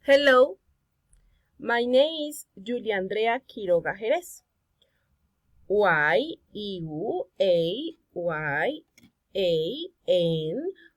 Hello, my name is Julia Andrea Quiroga Jerez. YEAYWAYANDREAKIROGAJEREZ.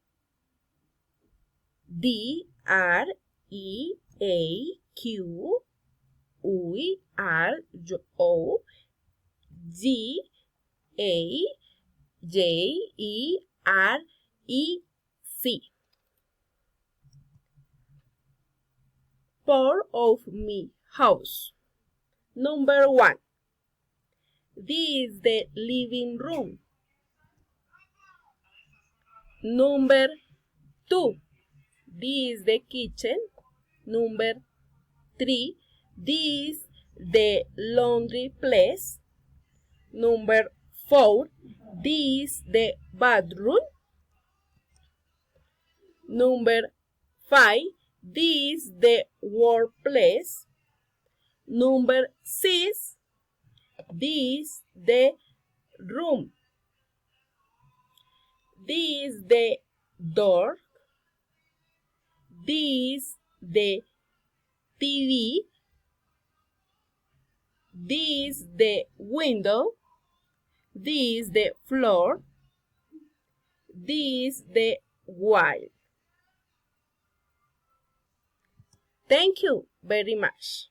Part of my house. Number 1. This is the living room. Number 2. This is the kitchen. Number 3. This is the laundry place. Number 4. This is the bathroom. Number 5. This is the workplace. Number 6. This is the room. This is the door. This is the TV. This is the window. This is the floor. This is the wall. Thank you very much.